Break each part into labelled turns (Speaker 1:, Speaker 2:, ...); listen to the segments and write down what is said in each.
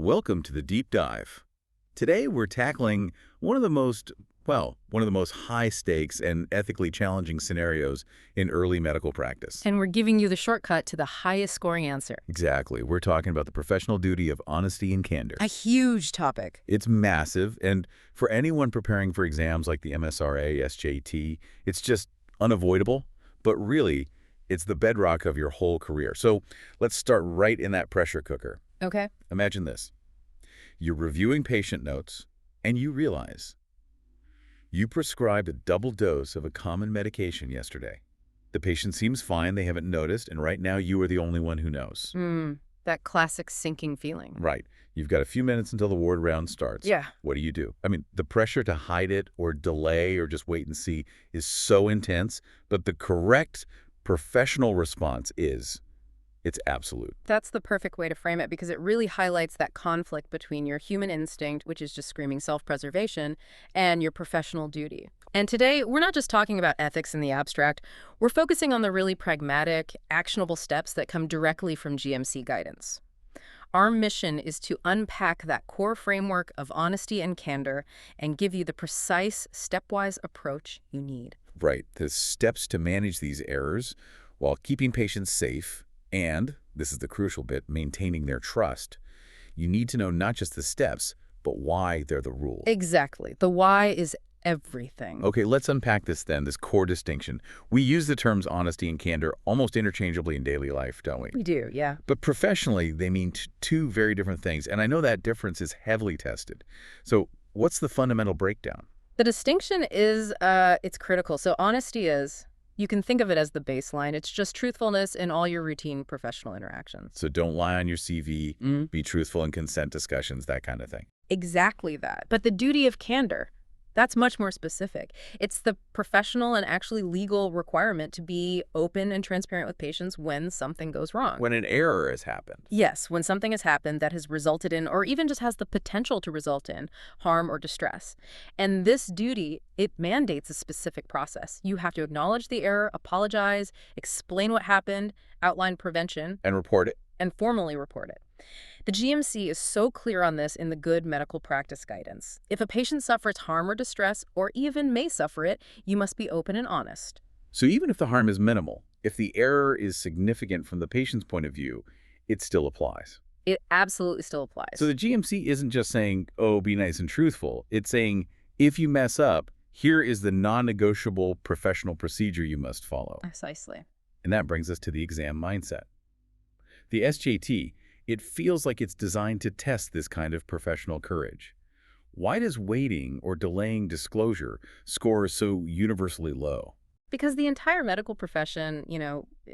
Speaker 1: Welcome to the deep dive. Today we're tackling one of the most high stakes and ethically challenging scenarios in early medical practice.
Speaker 2: And we're giving you the shortcut to the highest scoring answer.
Speaker 1: Exactly. We're talking about the professional duty of honesty and candor.
Speaker 2: A huge topic.
Speaker 1: It's massive, and for anyone preparing for exams like the MSRA SJT, it's just unavoidable, but really, it's the bedrock of your whole career. So let's start right in that pressure cooker.
Speaker 2: Okay.
Speaker 1: Imagine this. You're reviewing patient notes, and you realize you prescribed a double dose of a common medication yesterday. The patient seems fine, they haven't noticed, and right now you are the only one who knows.
Speaker 2: That classic sinking feeling.
Speaker 1: Right. You've got a few minutes until the ward round starts.
Speaker 2: Yeah.
Speaker 1: What do? I mean, the pressure to hide it or delay or just wait and see is so intense, but the correct professional response is it's absolute.
Speaker 2: That's the perfect way to frame it because it really highlights that conflict between your human instinct, which is just screaming self-preservation, and your professional duty. And today, we're not just talking about ethics in the abstract. We're focusing on the really pragmatic, actionable steps that come directly from GMC guidance. Our mission is to unpack that core framework of honesty and candor and give you the precise, stepwise approach you need.
Speaker 1: Right. The steps to manage these errors while keeping patients safe and, this is the crucial bit, maintaining their trust. You need to know not just the steps, but why they're the rule.
Speaker 2: Exactly. The why is everything.
Speaker 1: Okay, let's unpack this then, this core distinction. We use the terms honesty and candor almost interchangeably in daily life, don't we?
Speaker 2: We do, yeah.
Speaker 1: But professionally, they mean two very different things, and I know that difference is heavily tested. So what's the fundamental breakdown?
Speaker 2: The distinction is, it's critical. So honesty is, you can think of it as the baseline. It's just truthfulness in all your routine professional interactions.
Speaker 1: So don't lie on your CV, be truthful in consent discussions, that kind of thing.
Speaker 2: Exactly that. But the duty of candor, that's much more specific. It's the professional and actually legal requirement to be open and transparent with patients when something goes wrong.
Speaker 1: When an error has happened.
Speaker 2: Yes, when something has happened that has resulted in, or even just has the potential to result in, harm or distress. And this duty, it mandates a specific process. You have to acknowledge the error, apologize, explain what happened, outline prevention.
Speaker 1: And report it.
Speaker 2: And formally report it. The GMC is so clear on this in the good medical practice guidance. If a patient suffers harm or distress, or even may suffer it, you must be open and honest.
Speaker 1: So even if the harm is minimal, if the error is significant from the patient's point of view, it still applies.
Speaker 2: It absolutely still applies.
Speaker 1: So the GMC isn't just saying, oh, be nice and truthful. It's saying, if you mess up, here is the non-negotiable professional procedure you must follow.
Speaker 2: Precisely.
Speaker 1: And that brings us to the exam mindset. The SJT, it feels like it's designed to test this kind of professional courage. Why does waiting or delaying disclosure score so universally low?
Speaker 2: Because the entire medical profession,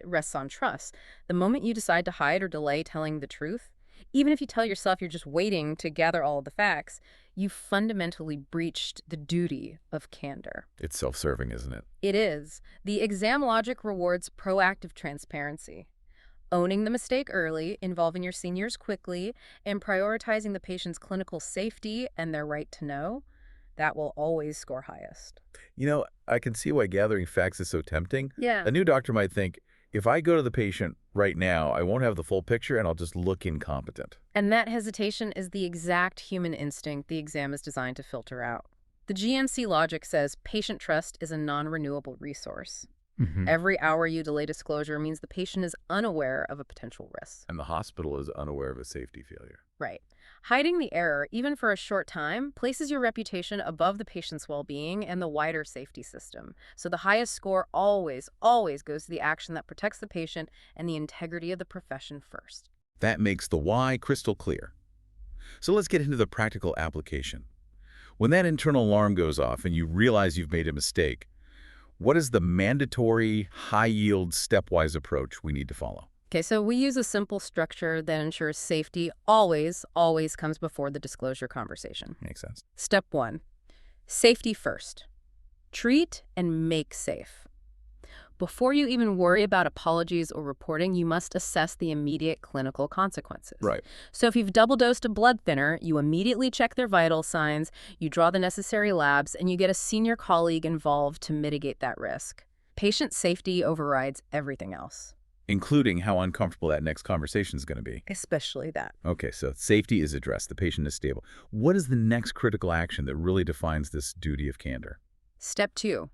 Speaker 2: rests on trust. The moment you decide to hide or delay telling the truth, even if you tell yourself you're just waiting to gather all of the facts, you fundamentally breached the duty of candor.
Speaker 1: It's self-serving, isn't it?
Speaker 2: It is. The exam logic rewards proactive transparency. Owning the mistake early, involving your seniors quickly, and prioritizing the patient's clinical safety and their right to know, that will always score highest.
Speaker 1: I can see why gathering facts is so tempting.
Speaker 2: Yeah.
Speaker 1: A new doctor might think, if I go to the patient right now, I won't have the full picture and I'll just look incompetent.
Speaker 2: And that hesitation is the exact human instinct the exam is designed to filter out. The GMC logic says patient trust is a non-renewable resource. Every hour you delay disclosure means the patient is unaware of a potential risk.
Speaker 1: And the hospital is unaware of a safety failure.
Speaker 2: Right. Hiding the error, even for a short time, places your reputation above the patient's well-being and the wider safety system. So the highest score always goes to the action that protects the patient and the integrity of the profession first.
Speaker 1: That makes the why crystal clear. So let's get into the practical application. When that internal alarm goes off and you realize you've made a mistake, what is the mandatory, high-yield, stepwise approach we need to follow?
Speaker 2: Okay, so we use a simple structure that ensures safety always comes before the disclosure conversation.
Speaker 1: Makes sense.
Speaker 2: Step 1, safety first. Treat and make safe. Before you even worry about apologies or reporting, you must assess the immediate clinical consequences.
Speaker 1: Right.
Speaker 2: So if you've double-dosed a blood thinner, you immediately check their vital signs, you draw the necessary labs, and you get a senior colleague involved to mitigate that risk. Patient safety overrides everything else.
Speaker 1: including how uncomfortable that next conversation is going to be.
Speaker 2: Especially that.
Speaker 1: Okay, so safety is addressed. The patient is stable. What is the next critical action that really defines this duty of candor?
Speaker 2: Step 2.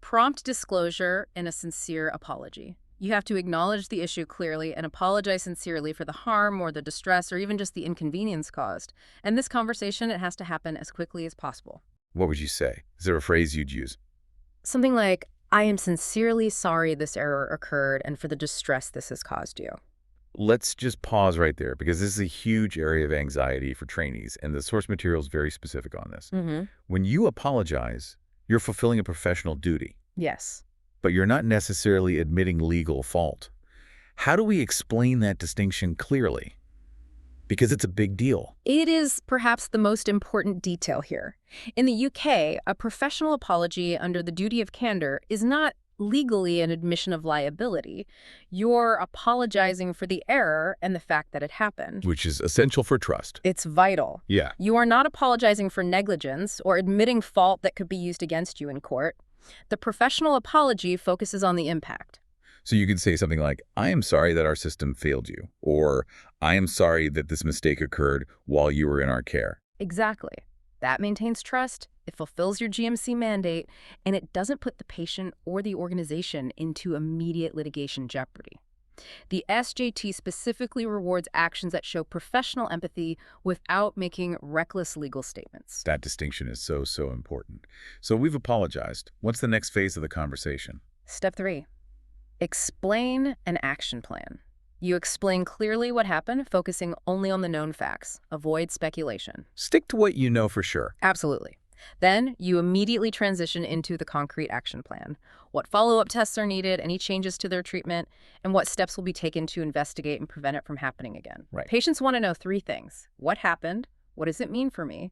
Speaker 2: Prompt disclosure and a sincere apology. You have to acknowledge the issue clearly and apologize sincerely for the harm or the distress or even just the inconvenience caused. And this conversation, it has to happen as quickly as possible.
Speaker 1: What would you say? Is there a phrase you'd use?
Speaker 2: Something like, I am sincerely sorry this error occurred and for the distress this has caused you.
Speaker 1: Let's just pause right there because this is a huge area of anxiety for trainees, and the source material is very specific on this. When you apologize, you're fulfilling a professional duty.
Speaker 2: Yes.
Speaker 1: But you're not necessarily admitting legal fault. How do we explain that distinction clearly? Because it's a big deal.
Speaker 2: It is perhaps the most important detail here. In the UK, a professional apology under the duty of candor is not legally an admission of liability. You're apologizing for the error and the fact that it happened.
Speaker 1: Which is essential for trust.
Speaker 2: It's vital.
Speaker 1: Yeah.
Speaker 2: You are not apologizing for negligence or admitting fault that could be used against you in court. The professional apology focuses on the impact.
Speaker 1: So you could say something like, I am sorry that our system failed you, or I am sorry that this mistake occurred while you were in our care.
Speaker 2: Exactly. That maintains trust, it fulfills your GMC mandate, and it doesn't put the patient or the organization into immediate litigation jeopardy. The SJT specifically rewards actions that show professional empathy without making reckless legal statements.
Speaker 1: That distinction is so important. So we've apologized. What's the next phase of the conversation?
Speaker 2: Step 3. Explain an action plan. You explain clearly what happened, focusing only on the known facts. Avoid speculation.
Speaker 1: Stick to what you know for sure.
Speaker 2: Absolutely. Then you immediately transition into the concrete action plan. What follow-up tests are needed, any changes to their treatment, and what steps will be taken to investigate and prevent it from happening again.
Speaker 1: Right.
Speaker 2: Patients want to know 3 things. What happened? What does it mean for me?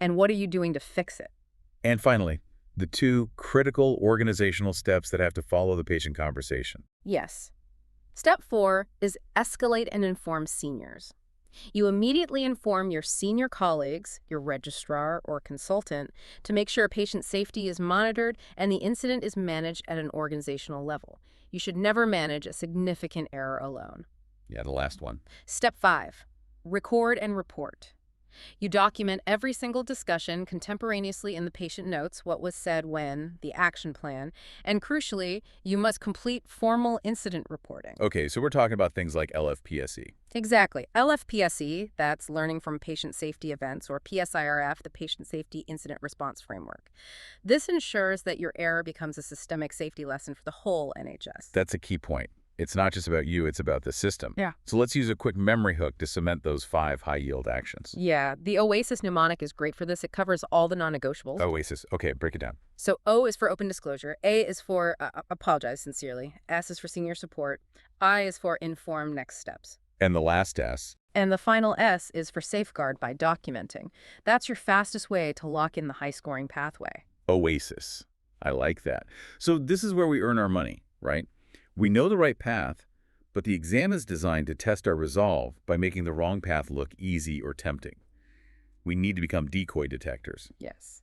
Speaker 2: And what are you doing to fix it?
Speaker 1: And finally, the 2 critical organizational steps that have to follow the patient conversation.
Speaker 2: Yes. Step 4 is escalate and inform seniors. You immediately inform your senior colleagues, your registrar or consultant, to make sure patient safety is monitored and the incident is managed at an organizational level. You should never manage a significant error alone.
Speaker 1: Yeah, the last one.
Speaker 2: Step 5, record and report. You document every single discussion contemporaneously in the patient notes, what was said when, the action plan, and crucially, you must complete formal incident reporting.
Speaker 1: Okay, so we're talking about things like LFPSE.
Speaker 2: Exactly. LFPSE, that's Learning from Patient Safety Events, or PSIRF, the Patient Safety Incident Response Framework. This ensures that your error becomes a systemic safety lesson for the whole NHS.
Speaker 1: That's a key point. It's not just about you, it's about the system.
Speaker 2: Yeah.
Speaker 1: So let's use a quick memory hook to cement those 5 high-yield actions.
Speaker 2: Yeah, the OASIS mnemonic is great for this. It covers all the non-negotiables.
Speaker 1: OASIS. Okay, break it down.
Speaker 2: So O is for open disclosure, A is for apologize sincerely, S is for senior support, I is for inform next steps.
Speaker 1: And the last S?
Speaker 2: And the final S is for safeguard by documenting. That's your fastest way to lock in the high-scoring pathway.
Speaker 1: OASIS. I like that. So this is where we earn our money, right? We know the right path, but the exam is designed to test our resolve by making the wrong path look easy or tempting. We need to become decoy detectors.
Speaker 2: Yes.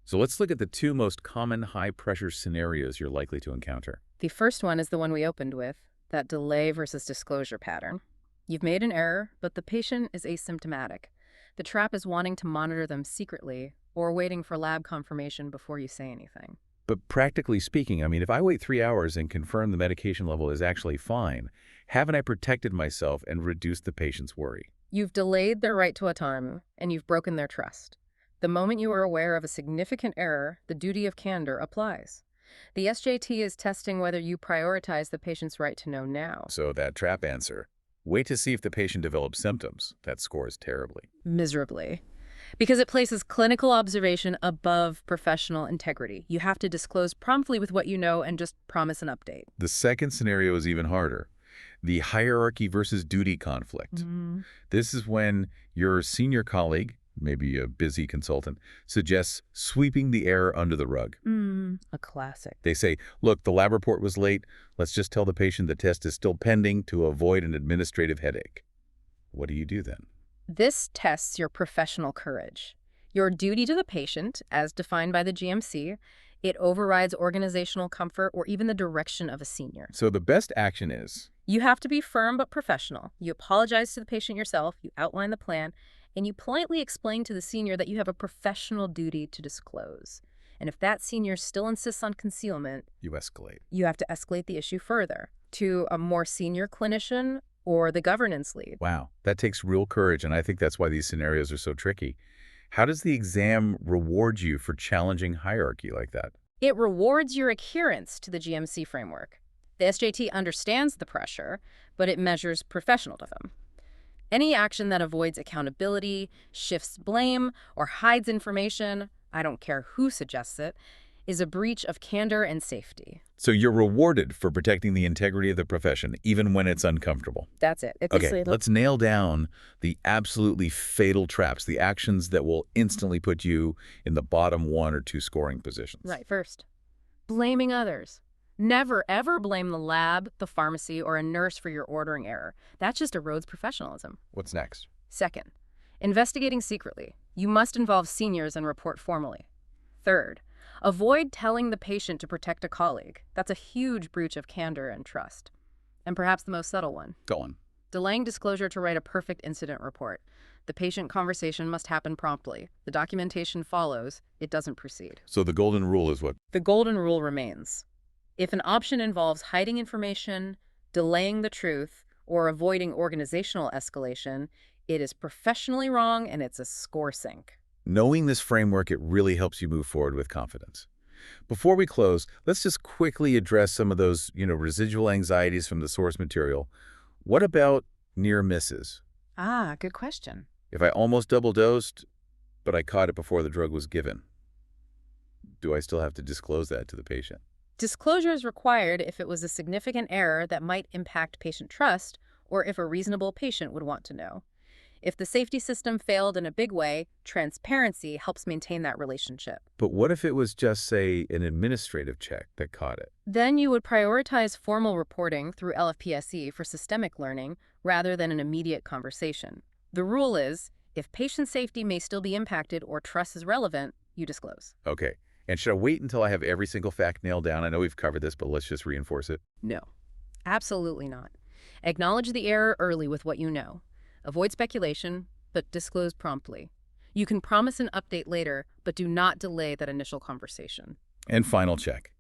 Speaker 1: So let's look at the 2 most common high-pressure scenarios you're likely to encounter.
Speaker 2: The first one is the one we opened with, that delay versus disclosure pattern. You've made an error, but the patient is asymptomatic. The trap is wanting to monitor them secretly or waiting for lab confirmation before you say anything.
Speaker 1: But practically speaking, I mean, if I wait 3 hours and confirm the medication level is actually fine, haven't I protected myself and reduced the patient's worry?
Speaker 2: You've delayed their right to autonomy, and you've broken their trust. The moment you are aware of a significant error, the duty of candor applies. The SJT is testing whether you prioritize the patient's right to know now.
Speaker 1: So that trap answer, wait to see if the patient develops symptoms, that scores terribly.
Speaker 2: Miserably. Because it places clinical observation above professional integrity. You have to disclose promptly with what you know and just promise an update.
Speaker 1: The second scenario is even harder. The hierarchy versus duty conflict. This is when your senior colleague, maybe a busy consultant, suggests sweeping the error under the rug.
Speaker 2: A classic.
Speaker 1: They say, look, the lab report was late. Let's just tell the patient the test is still pending to avoid an administrative headache. What do you do then?
Speaker 2: This tests your professional courage. Your duty to the patient, as defined by the GMC, It overrides organizational comfort or even the direction of a senior.
Speaker 1: So the best action is,
Speaker 2: You have to be firm but professional. You apologize to the patient yourself, you outline the plan, and you politely explain to the senior that you have a professional duty to disclose. And if that senior still insists on concealment,
Speaker 1: you escalate.
Speaker 2: you have to escalate the issue further to a more senior clinician or the governance lead.
Speaker 1: Wow, that takes real courage, and I think that's why these scenarios are so tricky. How does the exam reward you for challenging hierarchy like that?
Speaker 2: It rewards your adherence to the GMC framework. The SJT understands the pressure, but it measures professionalism. Any action that avoids accountability, shifts blame, or hides information, I don't care who suggests it, is a breach of candor and safety.
Speaker 1: So you're rewarded for protecting the integrity of the profession, even when it's uncomfortable.
Speaker 2: That's it.
Speaker 1: Okay, let's nail down the absolutely fatal traps, the actions that will instantly put you in the bottom 1 or 2 scoring positions.
Speaker 2: Right. First, blaming others. Never, ever blame the lab, the pharmacy, or a nurse for your ordering error. That just erodes professionalism.
Speaker 1: What's next?
Speaker 2: Second, investigating secretly. You must involve seniors and report formally. Third, avoid telling the patient to protect a colleague. That's a huge breach of candor and trust. And perhaps the most subtle one,
Speaker 1: Go on.
Speaker 2: delaying disclosure to write a perfect incident report. The patient conversation must happen promptly. The documentation follows. It doesn't proceed.
Speaker 1: So the golden rule is what?
Speaker 2: The golden rule remains. If an option involves hiding information, delaying the truth, or avoiding organizational escalation, it is professionally wrong and it's a score sink.
Speaker 1: Knowing this framework, it really helps you move forward with confidence. Before we close, let's just quickly address some of those, residual anxieties from the source material. What about near misses?
Speaker 2: Good question.
Speaker 1: If I almost double-dosed, but I caught it before the drug was given, do I still have to disclose that to the patient?
Speaker 2: Disclosure is required if it was a significant error that might impact patient trust or if a reasonable patient would want to know. If the safety system failed in a big way, transparency helps maintain that relationship.
Speaker 1: But what if it was just, say, an administrative check that caught it?
Speaker 2: Then you would prioritize formal reporting through LFPSE for systemic learning rather than an immediate conversation. The rule is, if patient safety may still be impacted or trust is relevant, you disclose.
Speaker 1: Okay. And should I wait until I have every single fact nailed down? I know we've covered this, but let's just reinforce it.
Speaker 2: No, absolutely not. Acknowledge the error early with what you know. Avoid speculation, but disclose promptly. You can promise an update later, but do not delay that initial conversation.
Speaker 1: And final check.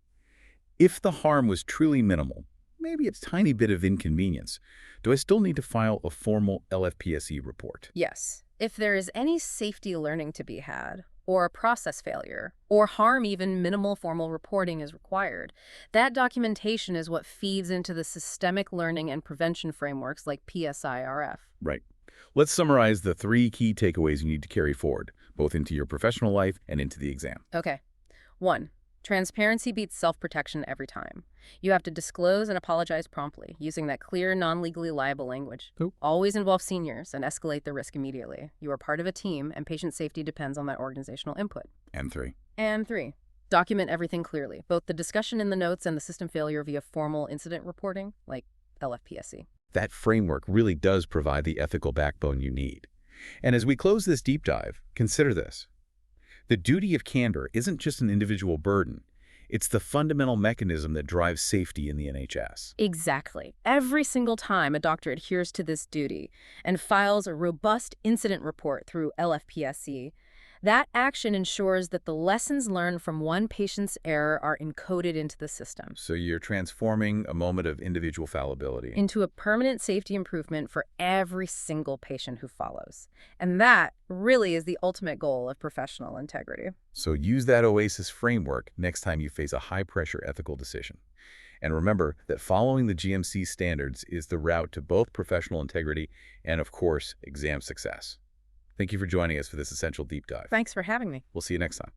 Speaker 1: If the harm was truly minimal, maybe a tiny bit of inconvenience, do I still need to file a formal LFPSE report?
Speaker 2: Yes. If there is any safety learning to be had, or a process failure, or harm even minimal formal reporting is required, that documentation is what feeds into the systemic learning and prevention frameworks like PSIRF.
Speaker 1: Right. Let's summarize the 3 key takeaways you need to carry forward, both into your professional life and into the exam.
Speaker 2: Okay. 1. Transparency beats self-protection every time. You have to disclose and apologize promptly, using that clear, non-legally liable language. Always involve seniors and escalate the risk immediately. You are part of a team, and patient safety depends on that organizational input.
Speaker 1: And 3.
Speaker 2: And 3. Document everything clearly, both the discussion in the notes and the system failure via formal incident reporting, like LFPSE.
Speaker 1: That framework really does provide the ethical backbone you need. And as we close this deep dive, consider this. The duty of candor isn't just an individual burden. It's the fundamental mechanism that drives safety in the NHS.
Speaker 2: Exactly. Every single time a doctor adheres to this duty and files a robust incident report through LFPSE, that action ensures that the lessons learned from one patient's error are encoded into the system.
Speaker 1: So you're transforming a moment of individual fallibility
Speaker 2: into a permanent safety improvement for every single patient who follows. And that really is the ultimate goal of professional integrity.
Speaker 1: So use that OASIS framework next time you face a high-pressure ethical decision. And remember that following the GMC standards is the route to both professional integrity and, of course, exam success. Thank you for joining us for this essential deep dive.
Speaker 2: Thanks for having me.
Speaker 1: We'll see you next time.